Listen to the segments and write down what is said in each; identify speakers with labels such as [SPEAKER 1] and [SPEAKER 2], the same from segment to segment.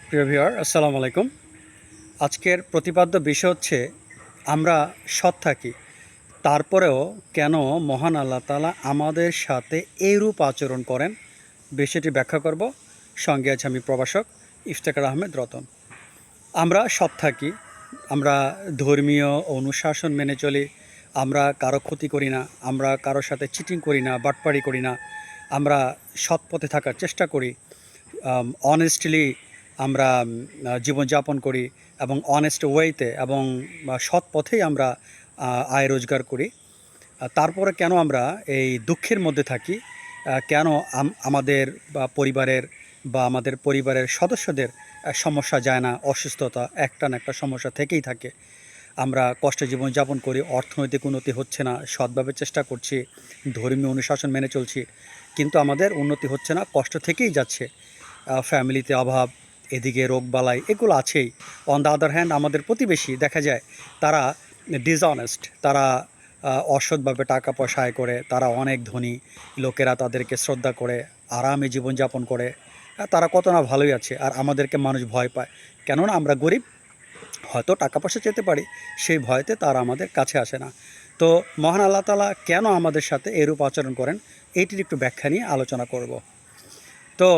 [SPEAKER 1] প্রিয় ভিউয়ার, আসসালামু আলাইকুম। আজকের প্রতিপাদ্য বিষয় হচ্ছে আমরা সৎ থাকি, তারপরেও কেন মহান আল্লাহ তাআলা আমাদের সাথে এইরূপ আচরণ করেন, বিষয়টি ব্যাখ্যা করব। সঙ্গে আছে আমি প্রভাষক ইফতেখার আহমেদ রতন। আমরা সৎ থাকি, আমরা ধর্মীয় অনুশাসন মেনে চলি, আমরা কারো ক্ষতি করি না, আমরা কারোর সাথে চিটিং করি না, বাটপাড়ি করি না, আমরা সৎ পথে থাকার চেষ্টা করি, অনেস্টলি আমরা জীবনযাপন করি এবং অনেস্ট ওয়েতে এবং সৎ পথেই আমরা আয় রোজগার করি। তারপরে কেন আমরা এই দুঃখের মধ্যে থাকি, কেন আমাদের বা আমাদের পরিবারের সদস্যদের সমস্যা যায় না, অসুস্থতা একটা না একটা সমস্যা থেকেই থাকে। আমরা কষ্টে জীবনযাপন করি, অর্থনৈতিক উন্নতি হচ্ছে না, সৎভাবে চেষ্টা করছি, ধর্মীয় অনুশাসন মেনে চলছি, কিন্তু আমাদের উন্নতি হচ্ছে না, কষ্ট থেকেই যাচ্ছে। ফ্যামিলিতে অভাব, এদিকে রোগবালাই, এগুলো আছেই। অন দ্য আদার হ্যান্ড আমাদের প্রতিবেশী দেখা যায় তারা ডিসঅনেস্ট, তারা অসৎভাবে টাকা পয়সা আয় করে, তারা অনেক ধনী, লোকেরা তাদেরকে শ্রদ্ধা করে, আরামে জীবনযাপন করে, তারা কত না ভালোই আছে, আর আমাদেরকে মানুষ ভয় পায়। কেননা আমরা গরিব, হয়তো টাকা পয়সা চেতে পারি, সেই ভয়তে তারা আমাদের কাছে আসে না। তো মহান আল্লাহ তাআলা কেন আমাদের সাথে এরূপ আচরণ করেন, এইটির একটু ব্যাখ্যা নিয়ে আলোচনা করব। তো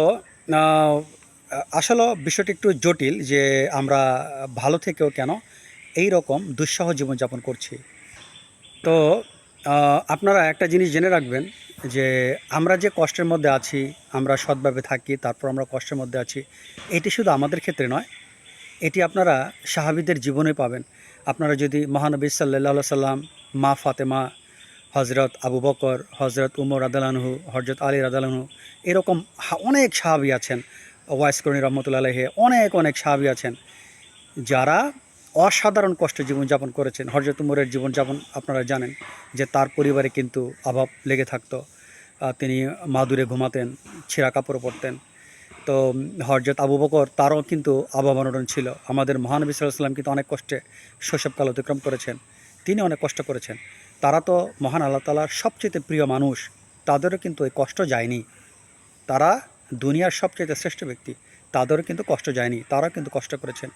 [SPEAKER 1] আসলে বিষয়টি একটু জটিল যে আমরা ভালো থেকেও কেন এই রকম দুঃসহ জীবনযাপন করছি। তো আপনারা একটা জিনিস জেনে রাখবেন যে আমরা যে কষ্টের মধ্যে আছি, আমরা সৎভাবে থাকি, তারপর আমরা কষ্টের মধ্যে আছি, এটি শুধু আমাদের ক্ষেত্রে নয়, এটি আপনারা সাহাবীদের জীবনে পাবেন। আপনারা যদি মহানবী সাল্লাল্লাহু সাল্লাম, মা ফাতেমা, হজরত আবু বকর, হজরত উমর রাদিয়াল্লাহু আনহু, হজরত আলী রাদিয়াল্লাহু আনহু, এরকম অনেক সাহাবী আছেন, ওয়াইস করণী রহমতুল্লাহ আলাইহি, অনেক অনেক সাহাবী আছেন যারা অসাধারণ কষ্টে জীবনযাপন করেছেন। হজরত উমরের জীবনযাপন আপনারা জানেন যে তার পরিবারে কিন্তু অভাব লেগে থাকতো, তিনি মাদুরে ঘুমাতেন, ছেঁড়া কাপড় পরতেন। তো হজরত আবু বকর, তারও কিন্তু অভাব অনটন ছিল। আমাদের মহানবী সাল্লাল্লাহু আলাইহি ওয়াসাল্লাম কিন্তু অনেক কষ্টে শৈশবকাল অতিক্রম করেছেন, তিনি অনেক কষ্ট করেছেন। তারা তো মহান আল্লাহ তাআলার সবচেয়ে প্রিয় মানুষ, তাদেরও কিন্তু এই কষ্ট যায়নি। তারা দুনিয়ার সবচেয়ে শ্রেষ্ঠ ব্যক্তি, তাদেরও কিন্তু কষ্ট যায়নি, তারাও কিন্তু কষ্ট করেছেন।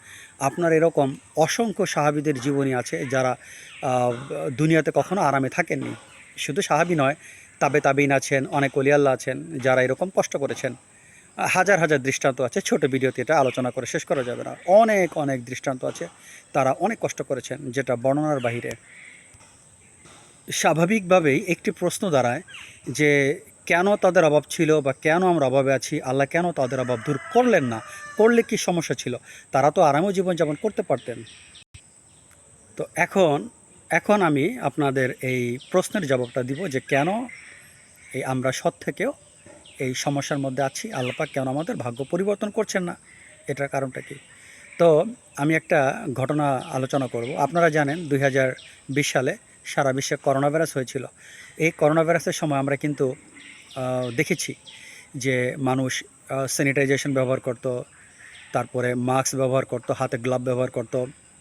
[SPEAKER 1] আপনার এরকম অসংখ্য সাহাবীদের জীবনী আছে যারা দুনিয়াতে কখনো আরামে থাকেননি। শুধু সাহাবী নয়, তাবেঈন আছেন, অনেক ওলি আল্লাহ আছেন যারা এরকম কষ্ট করেছেন। হাজার হাজার দৃষ্টান্ত আছে, ছোট ভিডিওতে এটা আলোচনা করে শেষ করা যাবে না। অনেক অনেক দৃষ্টান্ত আছে, তারা অনেক কষ্ট করেছেন, যেটা বর্ণনার বাহিরে। স্বাভাবিকভাবেই একটি প্রশ্ন দাঁড়ায় যে কেন তাদের অভাব ছিল, বা কেন আমরা অভাবে আছি, আল্লাহ কেন তাদের অভাব দূর করলেন না, করলে কি সমস্যা ছিল? তারা তো আরামেও জীবনযাপন করতে পারতেন। তো এখন আমি আপনাদের এই প্রশ্নের জবাবটা দিব যে কেন এই আমরা সৎ থেকেও এই সমস্যার মধ্যে আছি, আল্লাহ পাক কেন আমাদের ভাগ্য পরিবর্তন করছেন না, এটার কারণটা কি। তো আমি একটা ঘটনা আলোচনা করব। আপনারা জানেন 2020 সালে সারা বিশ্বে করোনা ভাইরাস হয়েছিল। এই করোনা ভাইরাসের সময় আমরা কিন্তু দেখেছি যে মানুষ স্যানিটাইজেশন ব্যবহার করত, তারপরে মাস্ক ব্যবহার করত, হাতে গ্লাভ ব্যবহার করত,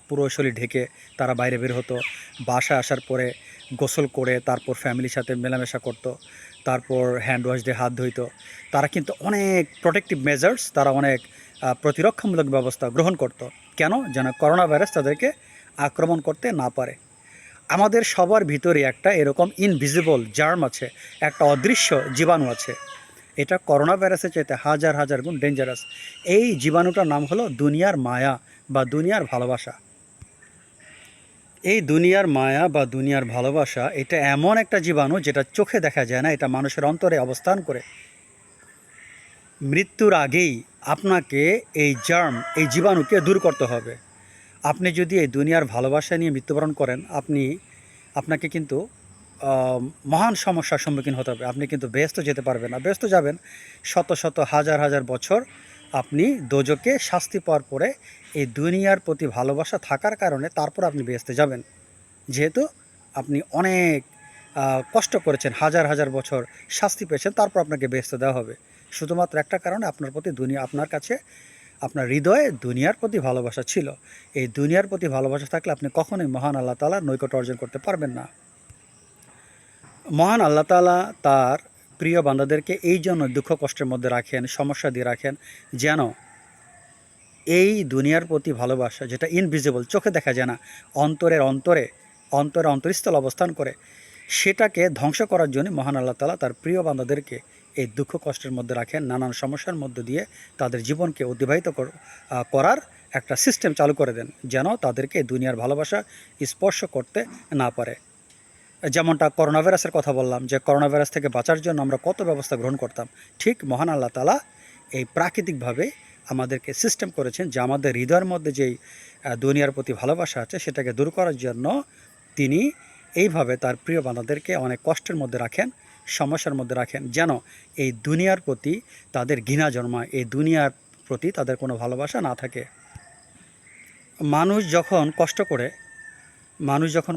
[SPEAKER 1] পুরো শরীর ঢেকে তারা বাইরে বের হতো। বাসায় আসার পরে গোসল করে তারপর ফ্যামিলির সাথে মেলামেশা করত, তারপর হ্যান্ড ওয়াশ দিয়ে হাত ধুইতো। তারা কিন্তু অনেক প্রোটেক্টিভ মেজার্স, তারা অনেক প্রতিরক্ষামূলক ব্যবস্থা গ্রহণ করত। কেন? যেন করোনা ভাইরাস তাদেরকে আক্রমণ করতে না পারে। আমাদের সবার ভিতরে একটা এরকম ইনভিজিবল জার্ম আছে, একটা অদৃশ্য জীবাণু আছে। এটা করোনা ভাইরাসের চাইতে হাজার হাজার গুণ ডেঞ্জারাস। এই জীবাণুটার নাম হলো দুনিয়ার মায়া বা দুনিয়ার ভালোবাসা। এই দুনিয়ার মায়া বা দুনিয়ার ভালোবাসা, এটা এমন একটা জীবাণু যেটা চোখে দেখা যায় না, এটা মানুষের অন্তরে অবস্থান করে। মৃত্যুর আগেই আপনাকে এই জার্ম, এই জীবাণুকে দূর করতে হবে। আপনি যদি এই দুনিয়ার ভালোবাসা নিয়ে মৃত্যুবরণ করেন, আপনাকে কিন্তু মহান সমস্যার সম্মুখীন হতে হবে। আপনি কিন্তু ব্যস্ত যেতে পারবেন না। ব্যস্ত যাবেন শত শত হাজার হাজার বছর, আপনি দোজকে শাস্তি পাওয়ার পরে এই দুনিয়ার প্রতি ভালোবাসা থাকার কারণে তারপর আপনি ব্যস্ত যাবেন। যেহেতু আপনি অনেক কষ্ট করেছেন, হাজার হাজার বছর শাস্তি পেয়েছেন, তারপর আপনাকে ব্যস্ত দেওয়া হবে শুধুমাত্র একটা কারণে, আপনার প্রতি আপনার কাছে, আপনার হৃদয়ে দুনিয়ার প্রতি ভালোবাসা ছিল। এই দুনিয়ার প্রতি ভালোবাসা থাকলে আপনি কখনোই মহান আল্লাহ তাআলার নৈকট্য অর্জন করতে পারবেন না। মহান আল্লাহ তাআলা তার প্রিয় বান্দাদেরকে এই জন্য দুঃখ কষ্টের মধ্যে রাখেন, সমস্যা দিয়ে রাখেন, যেন এই দুনিয়ার প্রতি ভালোবাসা যেটা ইনভিজিবল, চোখে দেখা যায় না, অন্তরের অন্তরে অন্তরে অন্তরস্থল অবস্থান করে, সেটাকে ধ্বংস করার জন্য মহান আল্লাহ তাআলা তার প্রিয় বান্দাদেরকে এই দুঃখ কষ্টের মধ্যে রাখেন, নানান সমস্যার মধ্যে দিয়ে তাদের জীবনকে অতিবাহিত করার একটা সিস্টেম চালু করে দেন, যেন তাদেরকে দুনিয়ার ভালোবাসা স্পর্শ করতে না পারে। যেমনটা করোনা ভাইরাসের কথা বললাম, যে করোনা ভাইরাস থেকে বাঁচার জন্য আমরা কত ব্যবস্থা গ্রহণ করতাম, ঠিক মহান আল্লাহ তাআলা এই প্রাকৃতিকভাবে আমাদেরকে সিস্টেম করেছেন যে আমাদের হৃদয়ের মধ্যে যেই দুনিয়ার প্রতি ভালোবাসা আছে সেটাকে দূর করার জন্য তিনি এইভাবে তার প্রিয় বান্দাদেরকে অনেক কষ্টের মধ্যে রাখেন, সমস্যার মধ্যে রাখেন, যেন এই দুনিয়ার প্রতি তাদের ঘৃণা জন্মায়, এই দুনিয়ার প্রতি তাদের কোনো ভালোবাসা না থাকে। মানুষ যখন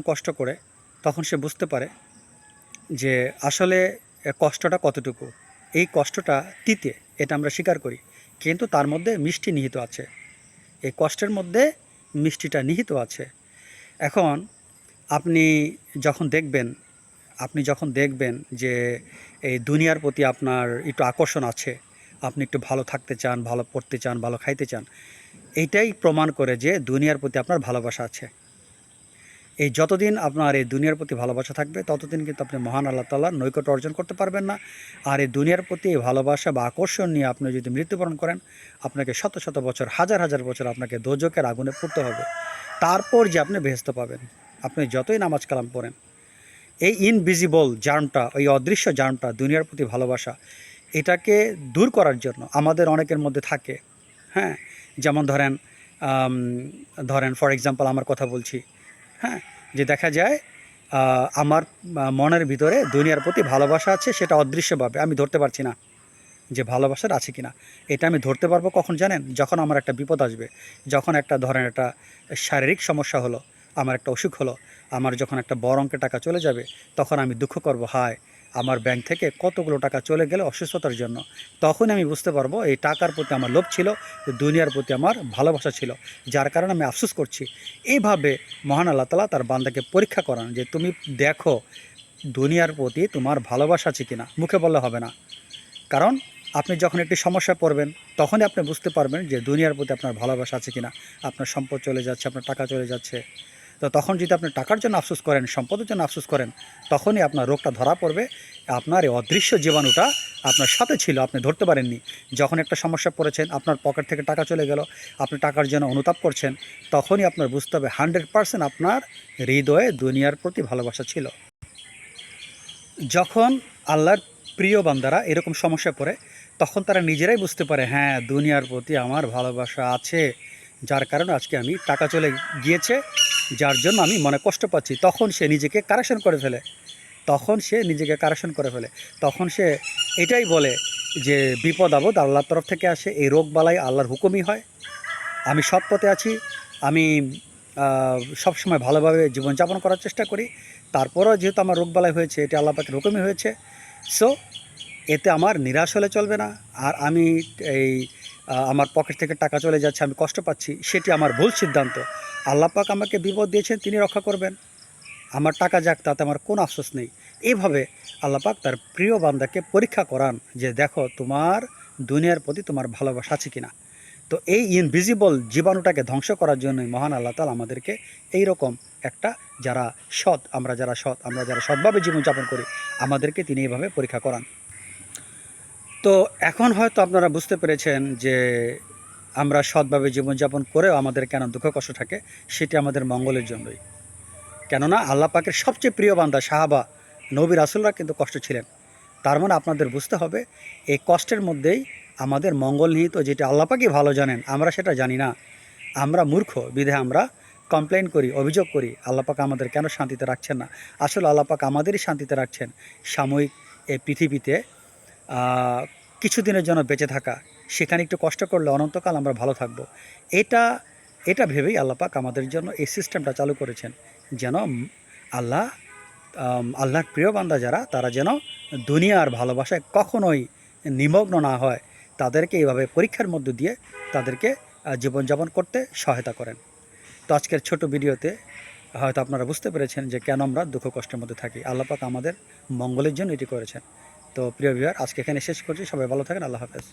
[SPEAKER 1] কষ্ট করে তখন সে বুঝতে পারে যে আসলে কষ্টটা কতটুকু। এই কষ্টটা তিতে, এটা আমরা স্বীকার করি, কিন্তু তার মধ্যে মিষ্টি নিহিত আছে, এই কষ্টের মধ্যে মিষ্টিটা নিহিত আছে। এখন আপনি যখন দেখবেন যে এই দুনিয়ার প্রতি আপনার একটু আকর্ষণ আছে, আপনি একটু ভালো থাকতে চান, ভালো পড়তে চান, ভালো খাইতে চান, এইটাই প্রমাণ করে যে দুনিয়ার প্রতি আপনার ভালোবাসা আছে। এই যতদিন আপনার এই দুনিয়ার প্রতি ভালোবাসা থাকবে ততদিন কিন্তু আপনি মহান আল্লাহ তাআলার নৈকট্য অর্জন করতে পারবেন না। আর এই দুনিয়ার প্রতি এই ভালোবাসা বা আকর্ষণ নিয়ে আপনি যদি মৃত্যুবরণ করেন, আপনাকে শত শত বছর, হাজার হাজার বছর আপনাকে দোজখের আগুনে পুড়তে হবে, তারপর যে আপনি বেহেশত পাবেন। আপনি যতই নামাজ কালাম পড়েন, এই ইনভিজিবল জার্মটা, ওই অদৃশ্য জার্মটা, দুনিয়ার প্রতি ভালোবাসা, এটাকে দূর করার জন্য আমাদের অনেকের মধ্যে থাকে। হ্যাঁ, যেমন ধরেন ফর এক্সাম্পল আমার কথা বলছি, হ্যাঁ, যে দেখা যায় আমার মনের ভিতরে দুনিয়ার প্রতি ভালোবাসা আছে, সেটা অদৃশ্যভাবে আমি ধরতে পারছি না যে ভালোবাসার আছে কিনা। এটা আমি ধরতে পারবো কখন জানেন? যখন আমার একটা বিপদ আসবে, যখন ধরেন একটা শারীরিক সমস্যা হলো, আমার একটা অসুখ হলো, আমার যখন একটা বড় অঙ্কের টাকা চলে যাবে, তখন আমি দুঃখ করব, হায় আমার ব্যাংক থেকে কতগুলো টাকা চলে গেলে অসুস্থতার জন্য। তখন আমি বুঝতে পারবো এই টাকার প্রতি আমার লোভ ছিল, দুনিয়ার প্রতি আমার ভালোবাসা ছিল, যার কারণে আমি আফসোস করছি। এইভাবে মহান আল্লাহ তাআলা তার বান্দাকে পরীক্ষা করান যে তুমি দেখো দুনিয়ার প্রতি তোমার ভালোবাসা আছে কিনা। মুখে বললে হবে না, কারণ আপনি যখন একটি সমস্যায় পড়বেন তখনই আপনি বুঝতে পারবেন যে দুনিয়ার প্রতি আপনার ভালোবাসা আছে কিনা। আপনার সম্পদ চলে যাচ্ছে, আপনার টাকা চলে যাচ্ছে, তো তখন যদি আপনি টাকার জন্য আফসোস করেন, সম্পদের জন্য আফসোস করেন, তখনই আপনার রোগটা ধরা পড়বে। আপনার এই অদৃশ্য জীবাণুটা আপনার সাথে ছিল, আপনি ধরতে পারেননি। যখন একটা সমস্যা পড়েছেন, আপনার পকেট থেকে টাকা চলে গেল, আপনি টাকার জন্য অনুতাপ করছেন, তখনই আপনার বুঝতে হবে 100% আপনার হৃদয়ে দুনিয়ার প্রতি ভালোবাসা ছিল। যখন আল্লাহর প্রিয় বান্দারা এরকম সমস্যায় পড়ে, তখন তারা নিজেরাই বুঝতে পারে, হ্যাঁ দুনিয়ার প্রতি আমার ভালোবাসা আছে, যার কারণে আজকে আমি টাকা চলে গিয়েছে, যার জন্য আমি মনে কষ্ট পাচ্ছি। তখন সে নিজেকে কারেকশন করে ফেলে, তখন সে এটাই বলে যে বিপদ আপদ আল্লাহর তরফ থেকে আসে, এই রোগ বালাই আল্লাহর হুকুমই হয়। আমি সৎ পথে আছি, আমি সবসময় ভালোভাবে জীবনযাপন করার চেষ্টা করি, তারপরেও যেহেতু আমার রোগবালাই হয়েছে, এটা আল্লাহ পাকের হুকুমই হয়েছে। সো এতে আমার নিরাশ হলে চলবে না। আর আমি আমার পকেট থেকে টাকা চলে যাচ্ছে, আমি কষ্ট পাচ্ছি, সেটি আমার ভুল সিদ্ধান্ত। আল্লাহ পাক আমাকে বিপদ দিয়েছেন, তিনি রক্ষা করবেন, আমার টাকা যাক, তাতে আমার কোনো আফসোস নেই। এইভাবে আল্লাহ পাক তার প্রিয় বান্দাকে পরীক্ষা করান যে দেখো তোমার দুনিয়ার প্রতি তোমার ভালোবাসা আছে কিনা। তো এই ইনভিজিবল জীবাণুটাকে ধ্বংস করার জন্যই মহান আল্লাহ তাআলা আমাদেরকে এই রকম একটা, আমরা যারা সৎভাবে জীবনযাপন করি, আমাদেরকে তিনি এইভাবে পরীক্ষা করান। তো এখন হয়তো আপনারা বুঝতে পেরেছেন যে আমরা সৎভাবে জীবনযাপন করেও আমাদের কেন দুঃখ কষ্ট থাকে, সেটি আমাদের মঙ্গলের জন্যই। কেননা আল্লাহ পাকের সবচেয়ে প্রিয় বান্দা সাহাবা, নবী রাসূলরা কিন্তু কষ্ট ছিলেন। তার মানে আপনাদের বুঝতে হবে এই কষ্টের মধ্যেই আমাদের মঙ্গল নিহিত, যেটা আল্লাহ পাকই ভালো জানেন, আমরা সেটা জানি না। আমরা মূর্খ বিধে আমরা কমপ্লেন করি, অভিযোগ করি আল্লাহ পাক আমাদের কেন শান্তিতে রাখছেন না। আসলে আল্লাহ পাক আমাদেরই শান্তিতে রাখছেন, সাময়িক এই পৃথিবীতে কিছুদিনের জন্য বেঁচে থাকা, সেখানে একটু কষ্ট করলে অনন্তকাল আমরা ভালো থাকব। এটা ভেবেই আল্লাহ পাক আমাদের জন্য এই সিস্টেমটা চালু করেছেন, যেন আল্লাহর প্রিয় বান্দা যারা, তারা যেন দুনিয়ার ভালোবাসায় কখনোই নিমগ্ন না হয়, তাদেরকে এইভাবে পরীক্ষার মধ্য দিয়ে তাদেরকে জীবনযাপন করতে সহায়তা করেন। তো আজকের ছোট ভিডিওতে হয়তো আপনারা বুঝতে পেরেছেন যে কেন আমরা দুঃখ কষ্টের মধ্যে থাকি। আল্লাহ পাক আমাদের মঙ্গলের জন্য এটি করেছেন। তো প্রিয় ভিউয়ার, আজকে এখানে শেষ করছি। সবাই ভালো থাকেন। আল্লাহ হাফেজ।